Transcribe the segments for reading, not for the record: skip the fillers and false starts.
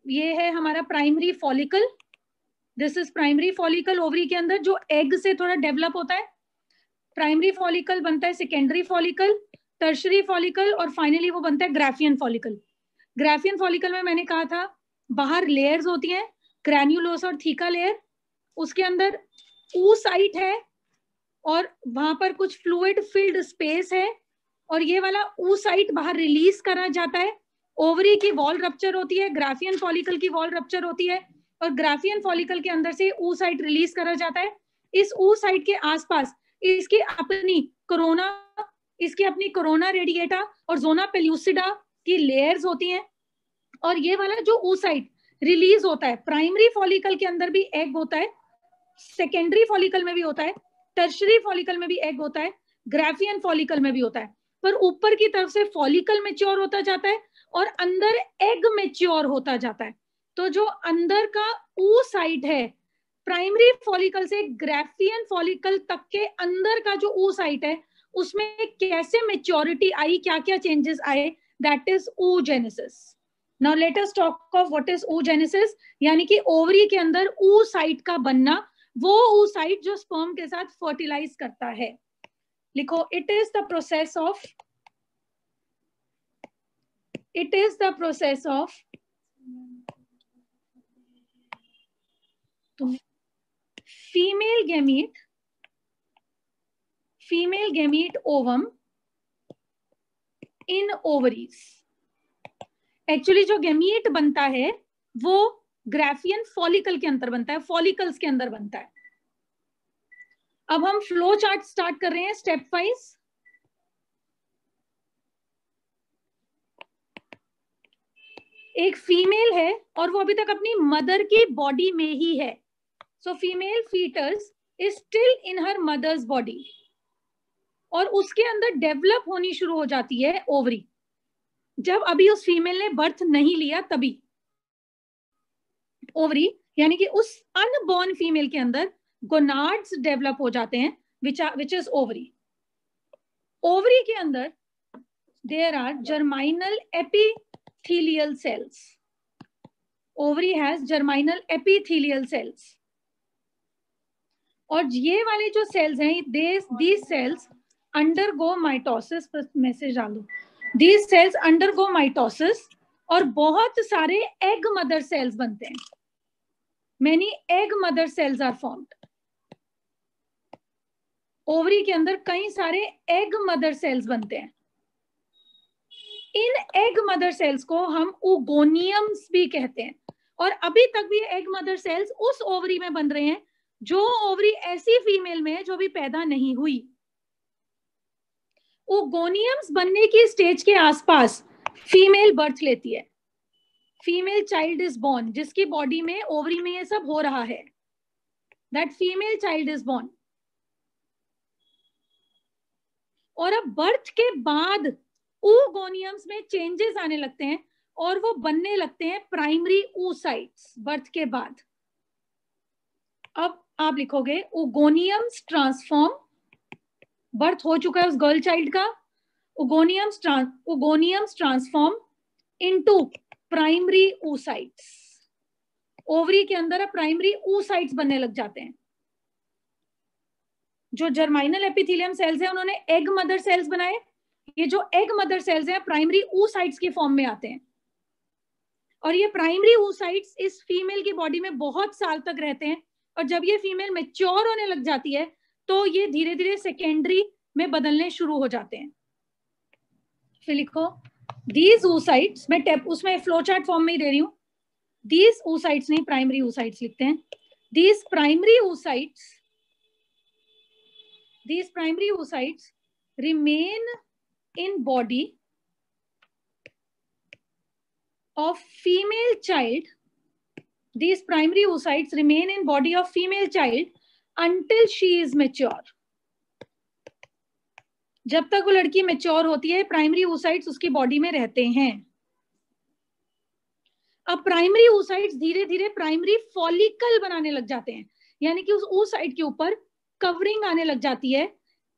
ये है हमारा primary follicle, this is primary follicle ovary के अंदर जो एग से थोड़ा डेवलप होता है। प्राइमरी फॉलिकल बनता है सेकेंडरी फॉलिकल, टर्शरी फॉलिकल और फाइनली वो बनता है ग्राफियन फॉलिकल। ग्राफियन फॉलिकल में मैंने कहा था बाहर लेयर्स होती हैं, ग्रैन्युलोस और थीका लेयर, उसके अंदर oocyte है और वहां पर कुछ फ्लूइड फिल्ड स्पेस है और ये वाला oocyte बाहर रिलीज करा जाता है। ओवरी की वॉल रप्चर होती है, ग्राफियन फॉलिकल की वॉल रप्चर होती है और ग्राफियन फॉलिकल के अंदर से oocyte रिलीज करा जाता है। इस oocyte के आसपास इसकी अपनी कोरोना रेडिएटा और जोना पेल्यूसिडा की लेयर्स होती हैं और ये वाला जो oocyte रिलीज होता है, प्राइमरी फॉलिकल के अंदर भी एग होता है, सेकेंडरी फॉलिकल में भी होता है, टर्शरी फॉलिकल में भी एग होता है, ग्राफियन फॉलिकल में भी होता है, पर ऊपर की तरफ से फॉलिकल मैच्योर होता जाता है और अंदर एग मैच्योर होता जाता है। तो जो अंदर का oocyte है, प्राइमरी फॉलिकल से ग्राफियन फॉलिकल तक के अंदर का जो oocyte है उसमें कैसे मैच्योरिटी आई, क्या क्या चेंजेस आए, that is oogenesis। Now let us talk of what is oogenesis, यानी कि ओवरी के अंदर oocyte का बनना, वो oocyte जो स्पर्म के साथ फर्टिलाइज करता है। लिखो, it is the process of female gamete ovum in ovaries। Actually जो गैमीट बनता है वो ग्राफियन फॉलिकल के अंदर बनता है, फॉलिकल्स के अंदर बनता है। अब हम फ्लो चार्ट स्टार्ट कर रहे हैं स्टेप वाइज। एक फीमेल है और वो अभी तक अपनी मदर की बॉडी में ही है, so female foetus is still in her mother's body और उसके अंदर डेवलप होनी शुरू हो जाती है ओवरी। जब अभी उस फीमेल ने बर्थ नहीं लिया तभी ओवरी यानी कि उस अनबॉर्न फीमेल के अंदर गोनाड्स डेवलप हो जाते हैं, विच इज ओवरी। ओवरी के अंदर there are germinal epithelial cells. Ovary has germinal epithelial cells और ये वाले जो सेल्स हैं, these cells undergo mitosis, message डाल दो, दीज सेल्स अंडरगो माइटोसिस और बहुत सारे एग मदर सेल्स बनते हैं। Many egg mother cells are formed। Ovary के अंदर कई सारे एग मदर सेल्स बनते हैं। इन एग मदर सेल्स को हम ओगोनियम्स भी कहते हैं और अभी तक भी एग मदर सेल्स उस ओवरी में बन रहे हैं जो ओवरी ऐसी फीमेल में है जो भी पैदा नहीं हुई। ओगोनियम्स बनने की स्टेज के आसपास फीमेल बर्थ लेती है, फीमेल चाइल्ड इज बोर्न, जिसकी बॉडी में ओवरी में ये सब हो रहा है, that female child is born. और अब बर्थ के बाद oogoनियम्स में चेंजेस आने लगते हैं और वो बनने लगते हैं प्राइमरी oocytes बर्थ के बाद। अब आप लिखोगे oogoनियम्स ट्रांसफॉर्म, बर्थ हो चुका है उस गर्ल चाइल्ड का, oogoनियम्स transform into primary oocytes। Ovary के अंदर प्राइमरी oocytes बनने लग जाते हैं। जो जर्माइनल एपिथेलियम सेल्स हैं उन्होंने एग मदर सेल्स बनाए, ये जो एग मदर सेल्स हैं प्राइमरी oocytes के फॉर्म में आते हैं और ये प्राइमरी oocytes इस फीमेल की बॉडी में बहुत साल तक रहते हैं और जब ये फीमेल मैच्योर होने लग जाती है तो ये धीरे धीरे सेकेंडरी में बदलने शुरू हो जाते हैं। फिर लिखो दीज oocytes, मैं उसमें फ्लो चार्ट फॉर्म में ही दे रही हूं, दीज oocytes नहीं प्राइमरी oocytes लिखते हैं। These primary oocytes remain in body of female child. These primary oocytes remain in body of female child until she is mature. जब तक वो लड़की मैच्योर होती है प्राइमरी oocytes उसकी बॉडी में रहते हैं। अब प्राइमरी oocytes धीरे धीरे प्राइमरी फॉलिकल बनाने लग जाते हैं, यानी कि उस oocyte के ऊपर कवरिंग आने लग जाती है,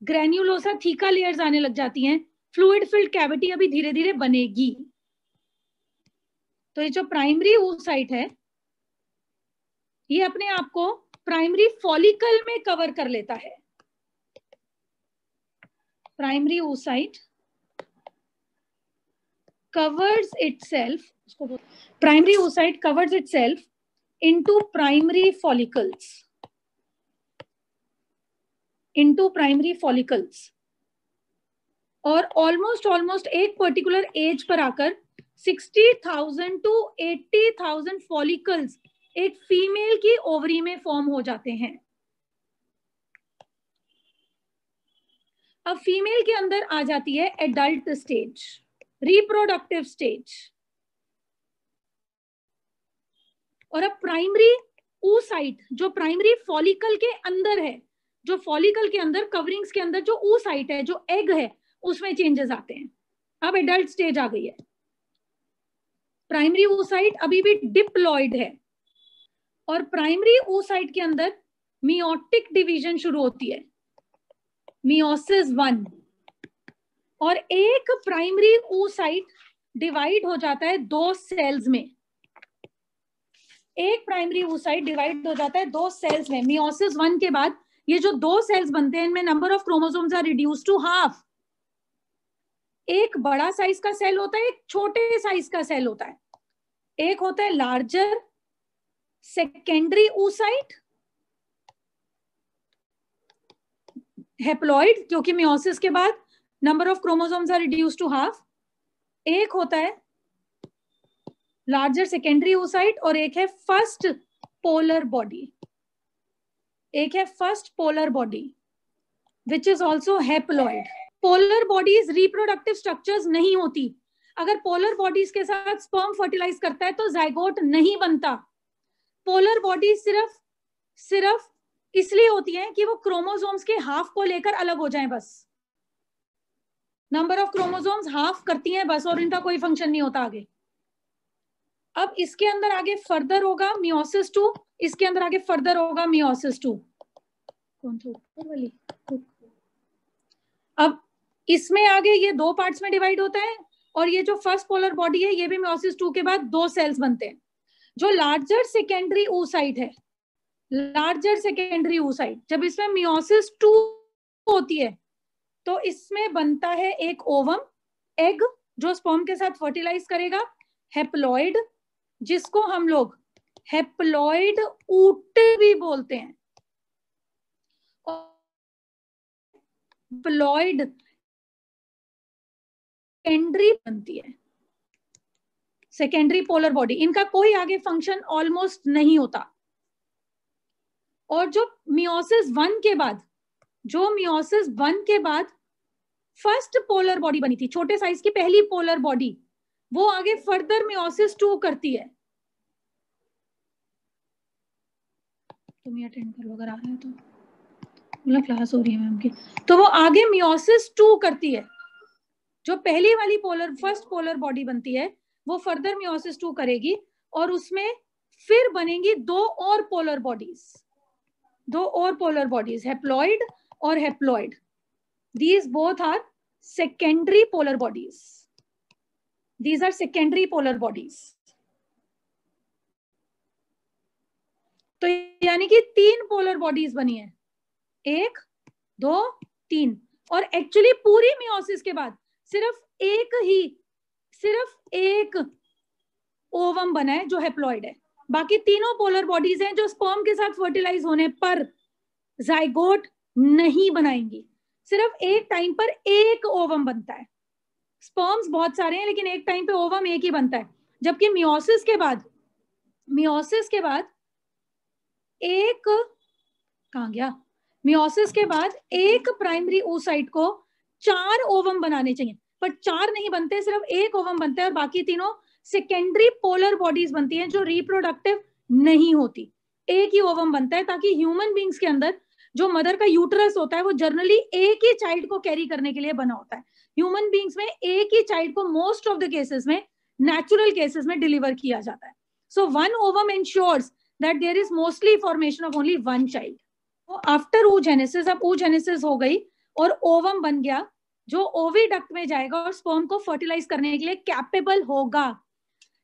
ग्रैन्युलोसा थीका लेयर्स आने लग जाती हैं, फ्लूइड फिल्ड कैविटी अभी धीरे धीरे बनेगी। तो ये जो प्राइमरी oocyte है ये अपने आप को प्राइमरी फॉलिकल में कवर कर लेता है. Primary oocyte covers itself, primary oocyte covers itself into primary follicles, और ऑलमोस्ट एक पर्टिकुलर एज पर आकर 60,000 to 80,000 फॉलिकल्स एक फीमेल की ओवरी में फॉर्म हो जाते हैं. अब फीमेल के अंदर आ जाती है एडल्ट स्टेज, रिप्रोडक्टिव स्टेज. और अब प्राइमरी oocyte जो प्राइमरी फॉलिकल के अंदर है, जो फॉलिकल के अंदर कवरिंग्स के अंदर जो oocyte है, जो एग है, उसमें चेंजेस आते हैं. अब एडल्ट स्टेज आ गई है. प्राइमरी oocyte अभी भी डिप्लॉइड है और प्राइमरी oocyte के अंदर मियोटिक डिवीजन शुरू होती है, मियोसिस 1. और एक प्राइमरी oocyte डिवाइड हो जाता है 2 सेल्स में. एक प्राइमरी oocyte डिवाइड हो जाता है 2 सेल्स में. मियोसिस 1 के बाद ये जो 2 सेल्स बनते हैं इनमें number of chromosomes are reduced to half. एक बड़ा साइज का सेल होता है, एक छोटे साइज का सेल होता है. एक होता है लार्जर सेकेंडरी oocyte, हेप्लॉइड, क्योंकि मियोसिस के बाद number of chromosomes are reduced to half. एक होता है लार्जर सेकेंडरी oocyte और एक है फर्स्ट पोलर बॉडी. एक है first polar body which is also haploid. Polar bodies reproductive structures नहीं होती. अगर पोलर बॉडीज के साथ स्पर्म फर्टिलाइज करता है तो जाइगोट नहीं बनता. पोलर बॉडी सिर्फ इसलिए होती है कि वो क्रोमोसोम्स के हाफ को लेकर अलग हो जाएं बस. नंबर ऑफ क्रोमोसोम्स हाफ करती हैं बस और इनका कोई फंक्शन नहीं होता आगे. अब इसके अंदर आगे फर्दर होगा मियोसिस 2, इसके अंदर आगे फर्दर होगा मियोसिस 2. कौन सा ऊपर वाली? अब इसमें आगे ये 2 पार्ट्स में डिवाइड होता है और ये जो फर्स्ट पोलर बॉडी है ये भी मियोसिस 2 के बाद 2 सेल्स बनते हैं. जो लार्जर सेकेंडरी oocyte है, लार्जर सेकेंडरी oocyte, जब इसमें मियोसिस 2 होती है तो इसमें बनता है एक ओवम, एग, जो स्पर्म के साथ फर्टिलाइज करेगा, हेप्लॉइड, जिसको हम लोग हेप्लॉइड ऊट भी बोलते हैं. हेप्लॉइड सेकेंडरी बनती है, सेकेंडरी पोलर बॉडी. इनका कोई आगे फंक्शन ऑलमोस्ट नहीं होता. और जो मियोसिस 1 के बाद फर्स्ट पोलर बॉडी बनी थी, छोटे साइज की पहली पोलर बॉडी, वो आगे फर्दर मियोसिस 2 करती है. तुम ये अटेंड करो अगर आ रहे हो तो, मतलब क्लास हो रही है मैम की. तो वो आगे मियोसिस 2 करती है. जो पहली वाली फर्स्ट पोलर बॉडी बनती है वो फर्दर मियोसिस 2 करेगी और उसमें फिर बनेंगी 2 और पोलर बॉडीज, हेप्लॉइड और haploid. These both are secondary polar bodies. These are secondary polar bodies. तो यानी कि 3 पोलर बॉडीज बनी है, 1, 2, 3. और एक्चुअली पूरी मियोसिस के बाद सिर्फ एक ओवम बना है जो हेप्लॉइड है. बाकी तीनों पोलर बॉडीज हैं जो स्पर्म के साथ फर्टिलाइज होने पर जाइगोट नहीं बनाएंगी. सिर्फ एक टाइम पर एक ओवम बनता है. स्पर्म्स बहुत सारे हैं लेकिन एक टाइम पे ओवम एक ही बनता है. जबकि मियोसिस के बाद एक कहां गया, मियोसिस के बाद एक प्राइमरी oocyte को 4 ओवम बनाने चाहिए, पर 4 नहीं बनते, सिर्फ एक ओवम बनता है और बाकी तीनों सेकेंडरी पोलर बॉडीज बनती हैं जो रिप्रोडक्टिव नहीं होती. एक ही ओवम बनता है ताकि ह्यूमन बींग्स के अंदर जो मदर का यूटरस होता है वो जनरली एक ही चाइल्ड को कैरी करने के लिए बना होता है. ह्यूमन बींग्स में एक ही चाइल्ड को मोस्ट ऑफ द केसेस में, नेचुरल केसेस में डिलीवर किया जाता है. So 1 ovum ensures that there is mostly formation of only 1 child. After oogenesis, अब oogenesis हो गई और ओवम बन गया जो ओविडक्ट में जाएगा और स्पर्म को फर्टिलाइज करने के लिए कैपेबल होगा.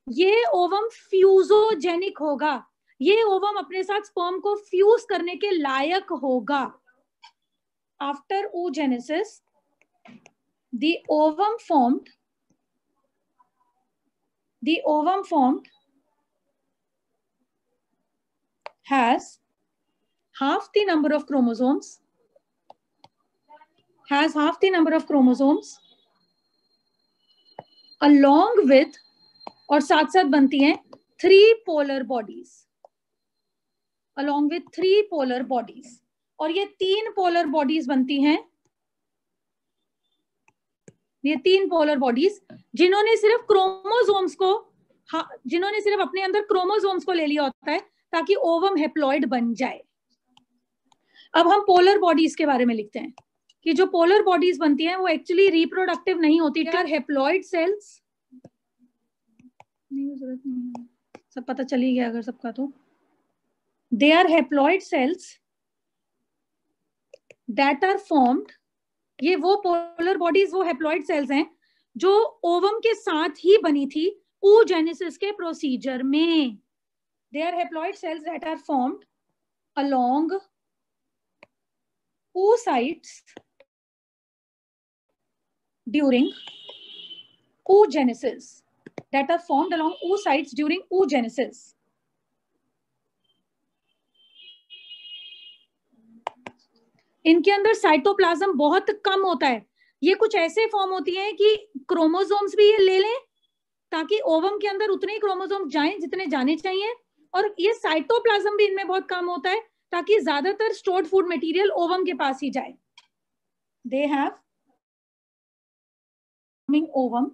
ये ओवम फ्यूजोजेनिक होगा, ये ओवम अपने साथ स्पर्म को फ्यूज करने के लायक होगा. After oogenesis the ovum formed has half the number of chromosomes, along with, और साथ साथ बनती हैं 3 polar bodies, along with 3 polar bodies. और ये 3 polar bodies बनती हैं, ये 3 polar bodies जिन्होंने सिर्फ अपने अंदर क्रोमोसोम्स को ले लिया होता है ताकि ओवम हेप्लॉइड बन जाए. अब हम पोलर बॉडीज के बारे में लिखते हैं कि जो पोलर बॉडीज बनती हैं वो एक्चुअली रिप्रोडक्टिव नहीं होती. हेप्लॉइड सेल्स, नहीं जरूरत नहीं है, सब पता चली गया अगर सबका. तो they are haploid cells that are formed, ये वो पोलर बॉडीज, वो हेप्लॉइड सेल्स हैं जो ओवम के साथ ही बनी थी oogenesis के प्रोसीजर में. They are haploid cells that are formed along oocytes during oogenesis, that are formed along oocytes during oogenesis. इनके अंदर साइटोप्लाज्म बहुत कम होता है. ये कुछ ऐसे फॉर्म होती हैं कि क्रोमोसोम्स भी ये ले लें ताकि ओवम के अंदर उतने ही क्रोमोसोम जाएं जितने जाने चाहिए, और ये साइटोप्लाज्म भी इनमें बहुत कम होता है ताकि ज्यादातर स्टोर्ड फूड मटेरियल ओवम के पास ही जाए. They have ovum,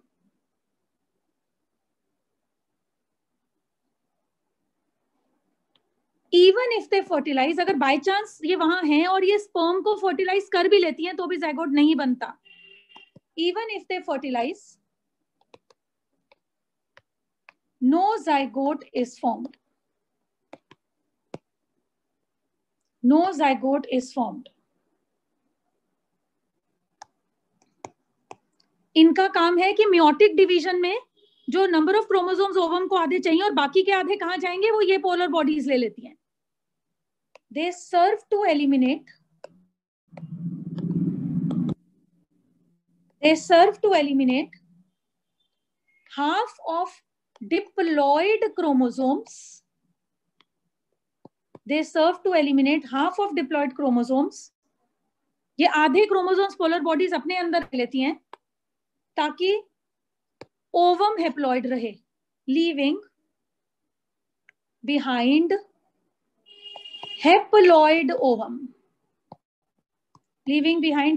even if they fertilize, अगर बाय चांस ये वहां हैं और ये स्पर्म को फर्टिलाइज कर भी लेती हैं तो भी जाइगोट नहीं बनता. Even if they fertilize, no zygote is formed. No zygote is formed. इनका काम है कि मियोटिक डिवीजन में जो नंबर ऑफ क्रोमोसोम्स ओवम को आधे चाहिए और बाकी के आधे कहां जाएंगे, वो ये पोलर बॉडीज ले लेती हैं. They serve to eliminate half of diploid chromosomes. They serve to eliminate half of diploid chromosomes. ये आधे क्रोमोसोम्स पोलर बॉडीज अपने अंदर लेती हैं ताकि ओवम हेप्लॉइड रहे, leaving behind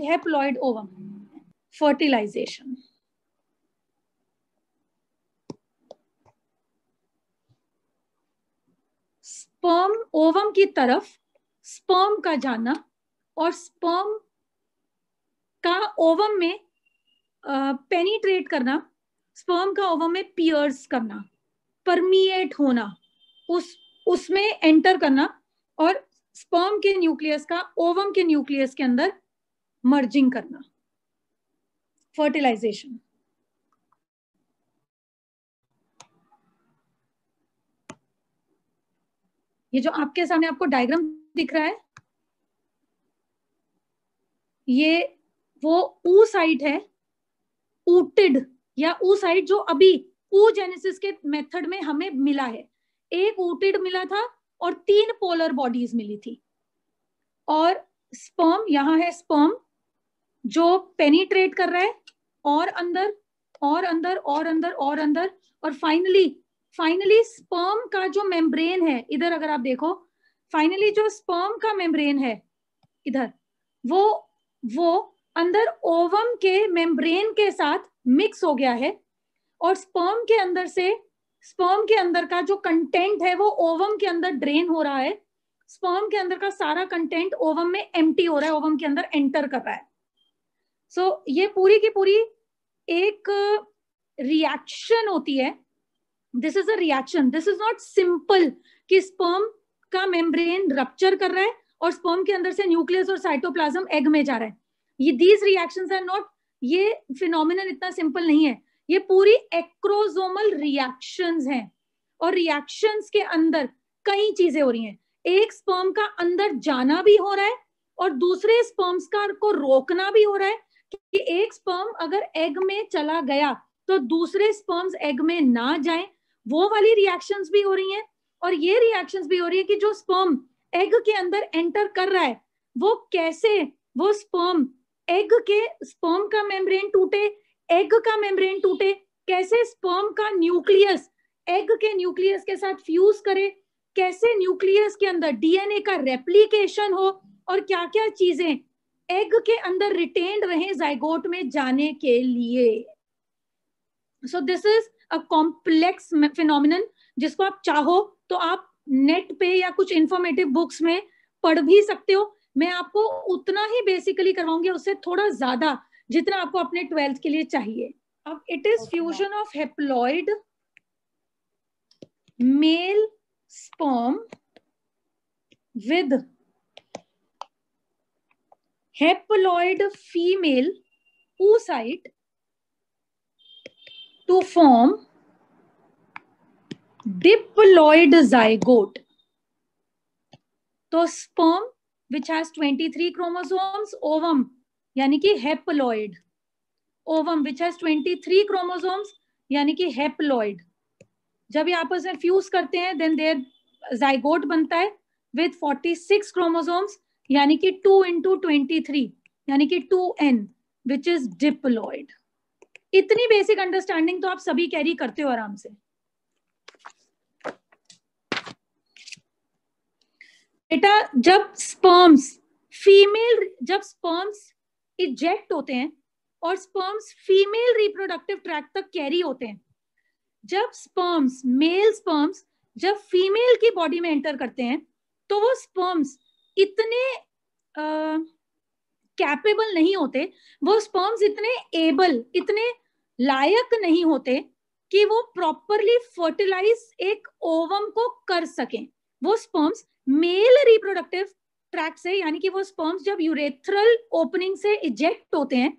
haploid ovum, fertilization. Sperm ovum की तरफ, स्पर्म का जाना और स्पर्म का ओवम में पेनिट्रेट करना, स्पर्म का ओवम में पियर्स करना, परमिएट होना, उसमें एंटर करना और स्पर्म के न्यूक्लियस का ओवम के न्यूक्लियस के अंदर मर्जिंग करना, फर्टिलाइजेशन. ये जो आपके सामने आपको डायग्राम दिख रहा है, ये वो oocyte है, ooted या oocyte जो अभी oogenesis के मेथड में हमें मिला है. एक ooted मिला था और 3 पोलर बॉडीज मिली थी. और स्पर्म, यहां है स्पर्म जो पेनिट्रेट कर रहा है और अंदर और अंदर और अंदर और अंदर, और फाइनली स्पर्म का जो मेम्ब्रेन है, इधर अगर आप देखो, फाइनली जो स्पर्म का मेम्ब्रेन है इधर, वो अंदर ओवम के मेम्ब्रेन के साथ मिक्स हो गया है, और स्पर्म के अंदर का जो कंटेंट है वो ओवम के अंदर ड्रेन हो रहा है. स्पर्म के अंदर का सारा कंटेंट ओवम में एम्प्टी हो रहा है, ओवम के अंदर एंटर कर रहा है. सो ये पूरी की पूरी एक रिएक्शन होती है. This is a reaction, this is not simple कि स्पर्म का मेम्ब्रेन रप्चर कर रहा है और स्पर्म के अंदर से न्यूक्लियस और साइटोप्लाज्म एग में जा रहा है. ये दीज रिएक्शंस आर नॉट, ये फिनोमिनन इतना सिंपल नहीं है. ये पूरी एक्रोसोमल रिएक्शंस हैं, और रिएक्शंस के अंदर कई चीजें हो रही हैं। एक स्पर्म का अंदर जाना भी हो रहा है और दूसरे स्पर्म्स का को रोकना भी हो रहा है कि एक स्पर्म अगर एग में चला गया तो दूसरे स्पर्म्स एग में ना जाएं, वो वाली रिएक्शंस भी हो रही हैं। और ये रिएक्शंस भी हो रही है कि जो स्पर्म एग के अंदर एंटर कर रहा है वो कैसे, वो स्पर्म एग के, स्पर्म का मेम्ब्रेन टूटे, एग का मेम्ब्रेन टूटे, कैसे स्पर्म का न्यूक्लियस एग के न्यूक्लियस के साथ फ्यूज करे, कैसे न्यूक्लियस के अंदर डीएनए का रेप्लिकेशन हो, और क्या क्या चीजें एग के अंदर रिटेन्ड रहे जाइगोट में जाने के लिए। So this is a complex phenomenon, जिसको आप चाहो तो आप नेट पे या कुछ इंफॉर्मेटिव बुक्स में पढ़ भी सकते हो। मैं आपको उतना ही बेसिकली करवाऊंगी, उससे थोड़ा ज्यादा, जितना आपको अपने 12th के लिए चाहिए। अब it is fusion of haploid mail sperm with haploid female oocyte to form diploid zygote. तो sperm which has 23 chromosomes, ovum यानी कि haploid, ovum which has 23 chromosomes यानी कि haploid, जब ये आपस में फ्यूज करते हैं then their zygote बनता है with 46 chromosomes यानी कि 2 into 23 यानी कि 2n which is diploid। इतनी बेसिक अंडरस्टैंडिंग तो आप सभी कैरी करते हो आराम से। बेटा जब स्पर्म्स इजेक्ट होते हैं और स्पर्म्स फीमेल रिप्रोडक्टिव ट्रैक्ट तक कैरी होते हैं, जब स्पर्म्स, मेल स्पर्म्स जब फीमेल की बॉडी में एंटर करते हैं तो वो स्पर्म्स इतने कैपेबल नहीं होते, वो स्पर्म्स इतने एबल, इतने लायक नहीं होते कि वो प्रॉपरली फर्टिलाइज एक ओवम को कर सकें। वो स्पर्म्स मेल रिप्रोडक्टिव ट्रैक्ट से, यानी कि वो स्पर्म्स जब यूरेथ्रल ओपनिंग से इजेक्ट होते हैं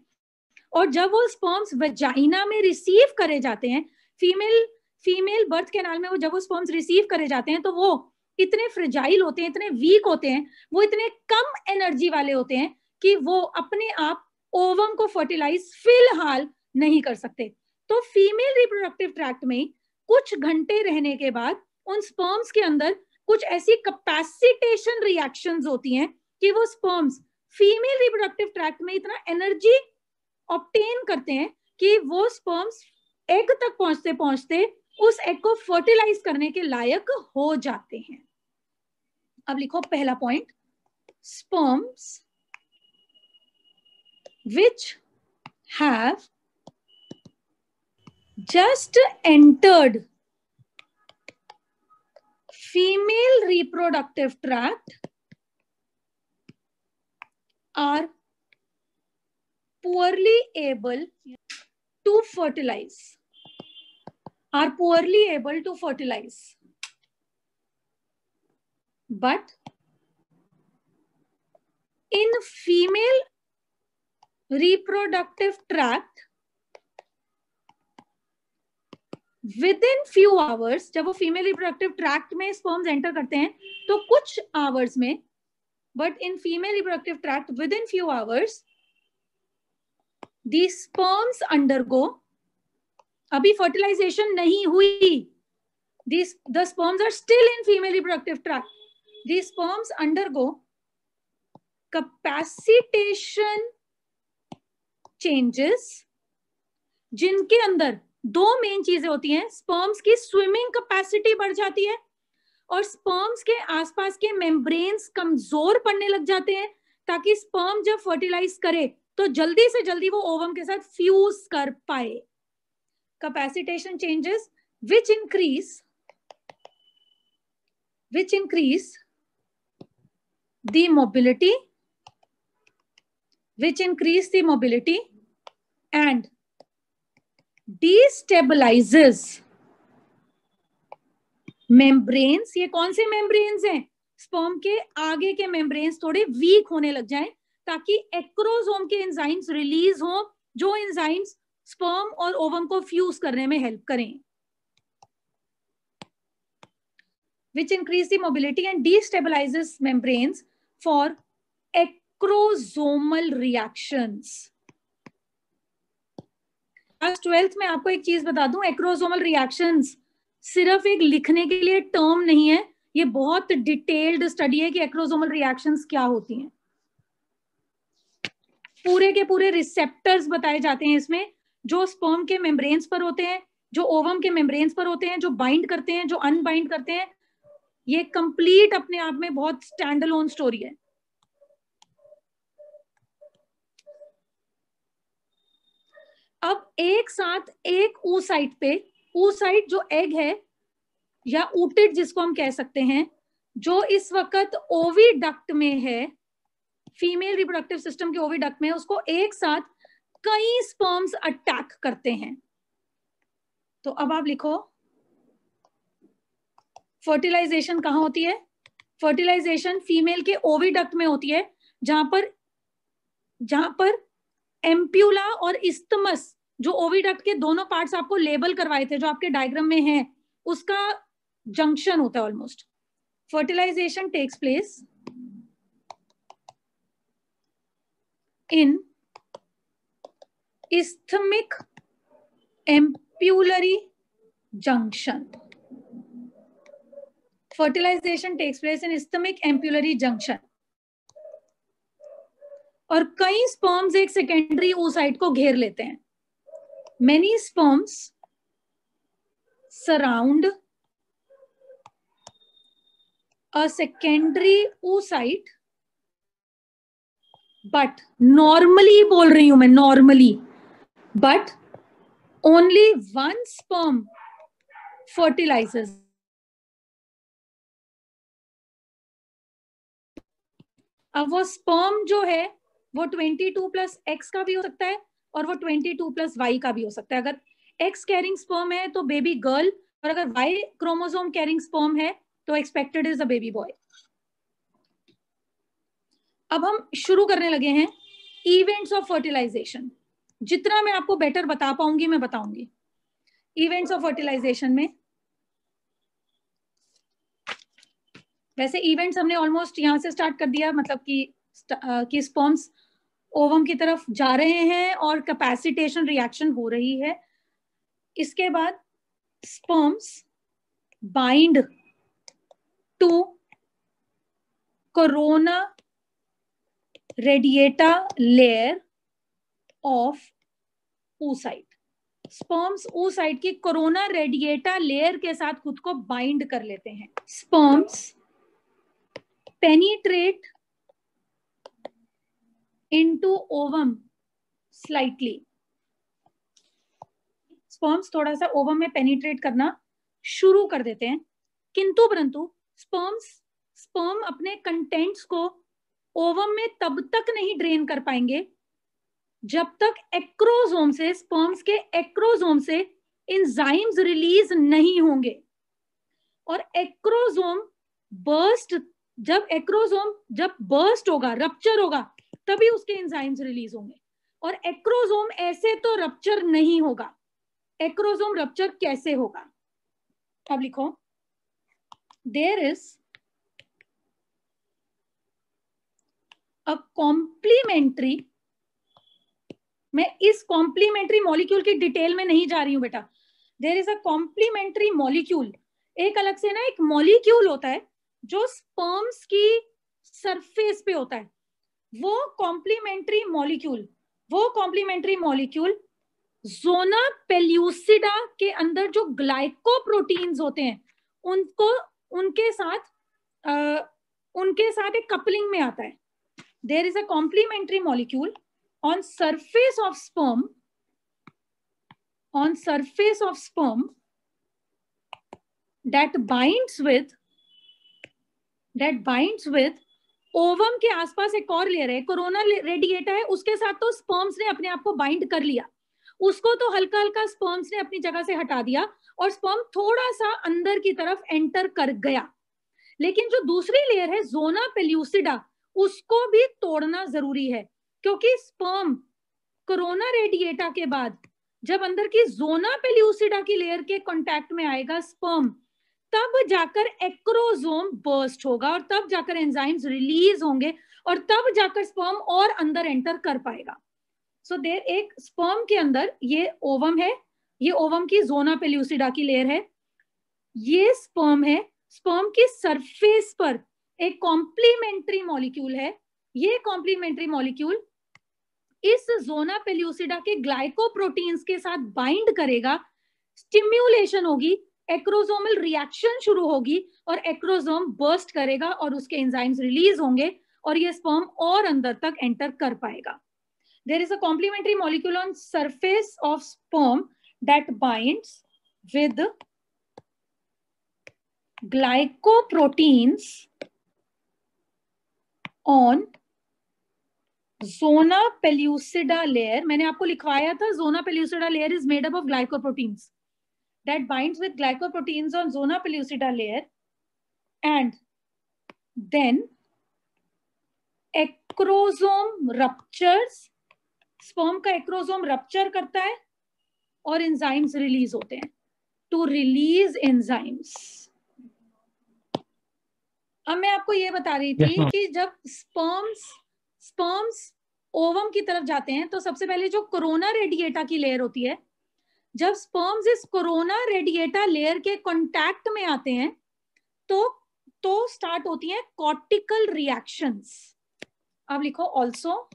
और जब वो स्पर्म्स वजाइना में रिसीव करे जाते हैं, फीमेल बर्थ कैनाल में वो जब वो स्पर्म्स रिसीव करे जाते हैं तो वो इतने फ्रेजाइल होते हैं, इतने वीक होते हैं, वो इतने कम एनर्जी वाले होते हैं कि वो अपने आप ओवम को फर्टिलाइज फिलहाल नहीं कर सकते। तो फीमेल रिप्रोडक्टिव ट्रैक्ट में कुछ घंटे रहने के बाद उन स्पर्म्स के अंदर कुछ ऐसी कैपेसिटेशन रिएक्शंस होती हैं कि वो स्पर्म्स फीमेल रिप्रोडक्टिव ट्रैक्ट में इतना एनर्जी ऑब्टेन करते हैं कि वो स्पर्म्स एग तक पहुंचते पहुंचते उस एग को फर्टिलाइज करने के लायक हो जाते हैं। अब लिखो पहला point, sperms which have just entered female reproductive tract are poorly able to fertilize, but in female reproductive tract within few hours, जब वो फीमेल रिप्रोडक्टिव ट्रैक्ट में स्पर्म्स एंटर करते हैं तो कुछ आवर्स में, but in female reproductive tract within few hours the sperms undergo, अभी fertilisation नहीं हुई, the sperms are still in female reproductive tract, the sperms undergo capacitation changes, जिनके अंदर दो मेन चीजें होती हैं। स्पर्म्स की स्विमिंग कैपेसिटी बढ़ जाती है और स्पर्म्स के आसपास के मेम्ब्रेन्स कमजोर पड़ने लग जाते हैं, ताकि स्पर्म जब फर्टिलाइज करे तो जल्दी से जल्दी वो ओवम के साथ फ्यूज कर पाए। Capacitation changes which increase the mobility, and destabilizes membranes। ये कौन से membranes हैं? स्पर्म के आगे के membranes थोड़े वीक होने लग जाएं ताकि एक्रोसोम के एंजाइम्स रिलीज हो, जो एंजाइम्स स्पर्म और ओवम को फ्यूज करने में हेल्प करें, which increase the mobility and destabilizes membranes for acrosomal reactions. Class 12th में आपको एक चीज बता दूं, एक्रोसोमल रिएक्शंस सिर्फ एक लिखने के लिए टर्म नहीं है, ये बहुत डिटेल्ड स्टडी है कि एक्रोसोमल रिएक्शंस क्या होती हैं। पूरे के पूरे रिसेप्टर्स बताए जाते हैं इसमें, जो स्पर्म के मेम्ब्रेन्स पर होते हैं, जो ओवम के मेम्ब्रेन्स पर होते हैं, जो बाइंड करते हैं, जो अनबाइंड करते हैं। ये कंप्लीट अपने आप में बहुत स्टैंड अलोन स्टोरी है। अब एक साथ एक oocyte पे, oocyte जो एग है या ऊटिड जिसको हम कह सकते हैं, जो इस वक्त ओविडक्ट में है, फीमेल रिप्रोडक्टिव सिस्टम के ओविडक्ट में, उसको एक साथ कई स्पर्म्स अटैक करते हैं। तो अब आप लिखो, फर्टिलाइजेशन कहां होती है? फर्टिलाइजेशन फीमेल के ओविडक्ट में होती है, जहां पर एम्प्यूला और इस्थमस, जो ओविडक्ट के दोनों पार्ट्स आपको लेबल करवाए थे, जो आपके डायग्राम में है, उसका जंक्शन होता है almost. Fertilization takes place in isthmic ampullary junction. Fertilization takes place in isthmic ampullary junction. और कई स्पर्म्स एक सेकेंडरी oocyte को घेर लेते हैं। Many sperms surround a secondary oocyte, but normally बोल रही हूं मैं, normally, but only one sperm fertilizes. अब वो स्पर्म जो है वो 22+X का भी हो सकता है और वो 22+Y का भी हो सकता है। अगर X कैरिंग स्पर्म है तो बेबी गर्ल, और अगर Y क्रोमोसोम कैरिंग स्पर्म है तो expected is a baby boy. अब हम शुरू करने लगे हैं इवेंट्स ऑफ फर्टिलाइजेशन। जितना मैं आपको बेटर बता पाऊंगी मैं बताऊंगी। इवेंट्स ऑफ फर्टिलाइजेशन में वैसे इवेंट्स हमने ऑलमोस्ट यहां से स्टार्ट कर दिया, मतलब कि स्पर्म्स ओवम की तरफ जा रहे हैं और कैपेसिटेशन रिएक्शन हो रही है। इसके बाद sperms bind to corona radiata layer of oocyte. Sperms oocyte की कोरोना रेडिएटा लेयर के साथ खुद को बाइंड कर लेते हैं। Sperms penetrate into ovum slightly. Sperms थोड़ा सा ओवम में पेनिट्रेट करना शुरू कर देते हैं, किंतु परंतु स्पर्म अपने कंटेंट्स को ओवम में तब तक नहीं ड्रेन कर पाएंगे जब तक एक्रोसोम से, स्पर्म्स के एक्रोसोम से एंजाइम्स रिलीज नहीं होंगे। और एक्रोसोम जब बर्स्ट होगा, रप्चर होगा, तभी उसके एंजाइम्स रिलीज होंगे। और एक्रोसोम ऐसे तो रप्चर नहीं होगा। एक्रोसोम रप्चर कैसे होगा? अब लिखो, देयर इज अ कॉम्प्लीमेंट्री, मैं इस कॉम्प्लीमेंट्री मॉलिक्यूल की डिटेल में नहीं जा रही हूं बेटा। There is a complementary molecule, एक अलग से ना एक मॉलिक्यूल होता है जो स्पर्म्स की सरफेस पे होता है। वो कॉम्प्लीमेंट्री मॉलिक्यूल जोना पेल्यूसिडा के अंदर जो ग्लाइकोप्रोटीन्स होते हैं उनके साथ एक कपलिंग में आता है। There is a complementary molecule on surface of sperm that binds with ovum के आसपास एक और लेयर है, कोरोना रेडिएटा है, उसके साथ तो स्पर्म्स ने अपने आप को बाइंड कर लिया, उसको तो हल्का हल्का स्पर्म्स ने अपनी जगह से हटा दिया और स्पर्म थोड़ा सा अंदर की तरफ एंटर कर गया। लेकिन जो दूसरी लेयर है जोना पेल्यूसिडा, उसको भी तोड़ना जरूरी है, क्योंकि स्पर्म कोरोना रेडिएटा के बाद जब अंदर की जोना पेल्यूसिडा की लेयर के कांटेक्ट में आएगा स्पर्म, तब जाकर एक्रोसोम बर्स्ट होगा और तब जाकर एंजाइम्स रिलीज होंगे और तब जाकर स्पर्म और अंदर एंटर कर पाएगा. सो देयर एक स्पर्म के अंदर ये ओवम है, ये ओवम की जोना पेल्यूसिडा की लेयर है, ये स्पर्म है. स्पर्म की सरफेस पर एक कॉम्प्लीमेंट्री मॉलिक्यूल है. ये कॉम्प्लीमेंट्री मॉलिक्यूल इस जोना पेल्यूसिडा के ग्लाइकोप्रोटीन्स के साथ बाइंड करेगा, स्टिम्युलेशन होगी, एक्रोसोमल रिएक्शन शुरू होगी और एक्रोसोम बर्स्ट करेगा और उसके एंजाइम्स रिलीज होंगे और ये स्पर्म और अंदर तक एंटर कर पाएगा. There is a complementary molecule on surface of sperm that binds with glycoproteins on zona pellucida layer. मैंने आपको लिखवाया था zona pellucida layer is made up of glycoproteins that binds with glycoproteins on zona pellucida layer and then acrosome ruptures. Sperm का acrosome rupture करता है और enzymes release होते हैं. To release enzymes. अब मैं आपको ये बता रही थी कि जब स्पर्म्स ओवम की तरफ जाते हैं तो सबसे पहले जो कोरोना रेडिएटा की लेयर होती है, जब स्पर्म्स इस कोरोना रेडिएटा लेयर के कांटेक्ट में आते हैं तो स्टार्ट होती हैं कॉर्टिकल रिएक्शंस. अब लिखो also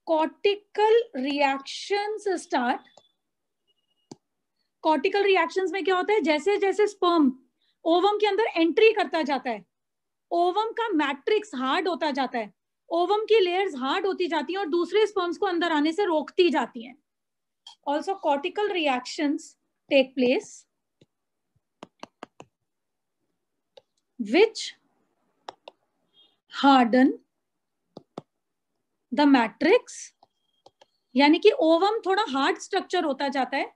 cortical reactions start. Cortical reactions में क्या होता है, जैसे जैसे स्पर्म ओवम के अंदर एंट्री करता जाता है, ओवम का मैट्रिक्स हार्ड होता जाता है, ओवम की लेयर्स हार्ड होती जाती हैं और दूसरे स्पर्म्स को अंदर आने से रोकती जाती हैं. Also cortical reactions take place which harden the matrix, यानी कि ओवम थोड़ा हार्ड स्ट्रक्चर होता जाता है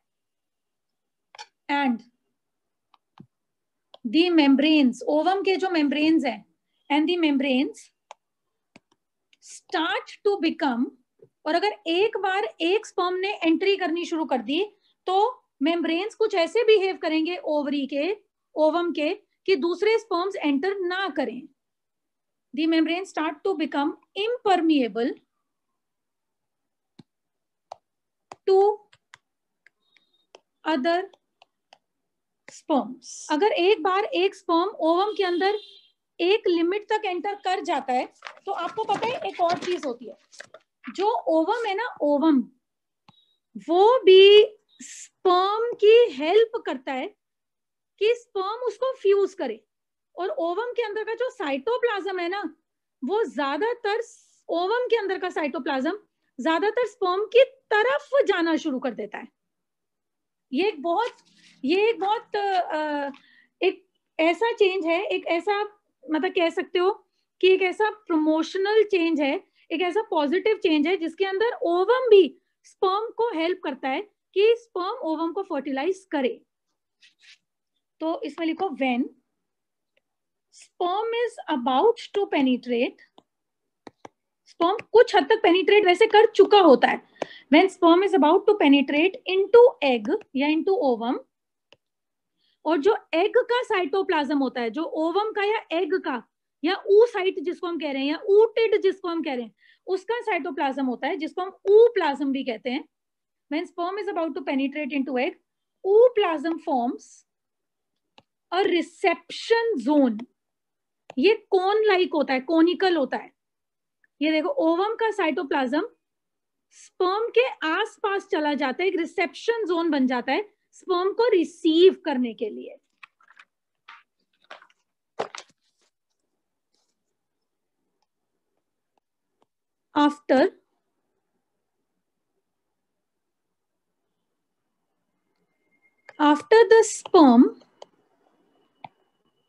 एंड द मेम्ब्रेन्स, ओवम के जो मेम्ब्रेन्स हैं and the membranes start to become. और अगर एक बार एक स्पर्म ने एंट्री करनी शुरू कर दी तो मेम्ब्रेन्स कुछ ऐसे बिहेव करेंगे ओवरी के, ओवम के, कि दूसरे स्पर्म्स एंटर ना करें. The membrane start to become impermeable to other sperms. अगर एक बार एक स्पर्म ओवम के अंदर एक लिमिट तक एंटर कर जाता है तो आपको पता है एक और चीज होती है, जो ओवम है ना, ओवम वो भी स्पर्म की हेल्प करता है कि स्पर्म उसको फ्यूज करे. और ओवम के अंदर का जो साइटोप्लाज्म है ना, वो ज्यादातर ओवम के अंदर का साइटोप्लाज्म ज्यादातर स्पर्म की तरफ जाना शुरू कर देता है. ये एक बहुत एक ऐसा चेंज है, एक ऐसा मतलब कह सकते हो कि एक ऐसा प्रमोशनल चेंज है, एक ऐसा पॉजिटिव चेंज है जिसके अंदर ओवम भी स्पर्म को हेल्प करता है कि स्पर्म ओवम को फर्टिलाइज करे. तो इसमें लिखो when sperm is about to penetrate. Sperm कुछ हद तक पेनिट्रेट वैसे कर चुका होता है. When sperm is about to penetrate into egg या into ovum, और जो एग का साइटोप्लाज्म होता है, जो ओवम का या एग का या oocyte जिसको हम कह रहे हैं या ooted जिसको हम कह रहे हैं, उसका साइटोप्लाज्म होता है जिसको हम ooप्लाज्म भी कहते हैं. When sperm is about to penetrate into egg, ooplasm forms a reception zone. ये कोन लाइक होता है, कोनिकल होता है. ये देखो ओवम का साइटोप्लाज्म स्पर्म के आसपास चला जाता है, एक रिसेप्शन जोन बन जाता है स्पर्म को रिसीव करने के लिए. After the sperm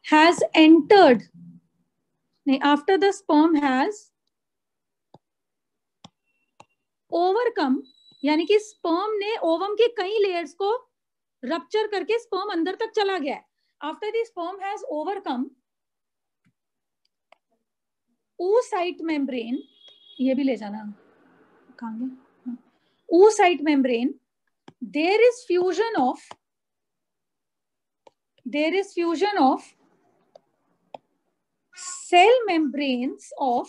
has entered, after the sperm has overcome, यानी कि स्पर्म ने ओवम के कई लेयर्स को रप्चर करके स्पर्म अंदर तक चला गया है. After the sperm has overcome oocyte membrane, ये भी ले जाना, कहाँ गया, oocyte membrane, there is fusion of cell membranes of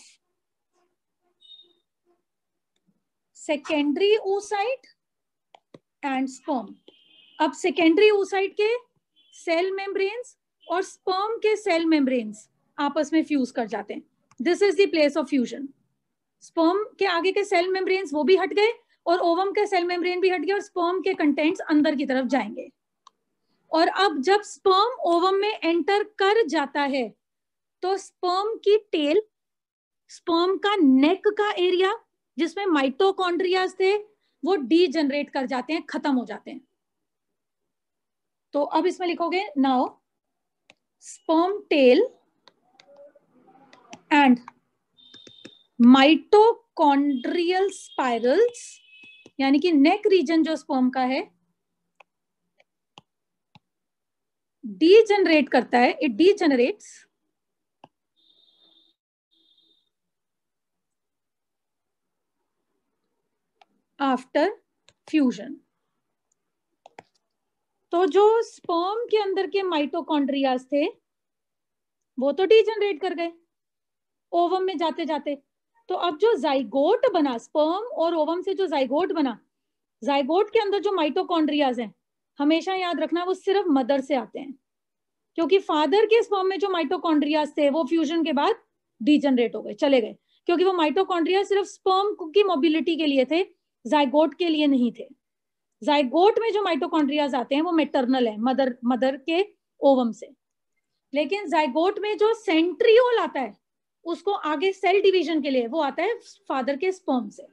secondary oocyte and sperm. अब सेकेंडरी oocyte के सेल मेम्ब्रेन्स और स्पर्म के सेल मेम्ब्रेन्स आपस में फ्यूज कर जाते हैं. This is the place of fusion. Sperm के आगे के सेल मेम्ब्रेन्स वो भी हट गए और ओवम के सेल मेम्ब्रेन भी हट गए और स्पर्म के कंटेंट्स अंदर की तरफ जाएंगे. और अब जब स्पर्म ओवम में एंटर कर जाता है तो स्पर्म की टेल, स्पर्म का नेक का एरिया जिसमें माइटोकॉन्ड्रियाज थे वो डीजनरेट कर जाते हैं, खत्म हो जाते हैं. तो अब इसमें लिखोगे now sperm tail and mitochondrial spirals, यानी कि नेक रीजन जो स्पर्म का है डीजनरेट करता है. It degenerates after fusion. तो जो स्पर्म के अंदर के माइटोकॉन्ड्रियाज थे वो तो डीजनरेट कर गए ओवम में जाते जाते. तो अब जो जाइगोट बना, स्पर्म और ओवम से जो जाइगोट बना, जाइगोट के अंदर जो माइटोकॉन्ड्रियाज हैं हमेशा याद रखना वो सिर्फ मदर से आते हैं, क्योंकि फादर के स्पर्म में जो माइटोकॉन्ड्रियाज थे वो फ्यूजन के बाद डीजनरेट हो गए, चले गए, क्योंकि वो माइटोकॉन्ड्रिया सिर्फ स्पर्म की मोबिलिटी के लिए थे, जाइगोट के लिए नहीं थे. जाइगोट में जो माइटोकॉन्ड्रियाज आते हैं वो मैटरनल है, मदर के ओवम से. लेकिन जाइगोट में जो सेंट्रियोल आता है उसको आगे सेल डिवीजन के लिए वो आता है फादर के स्पर्म से.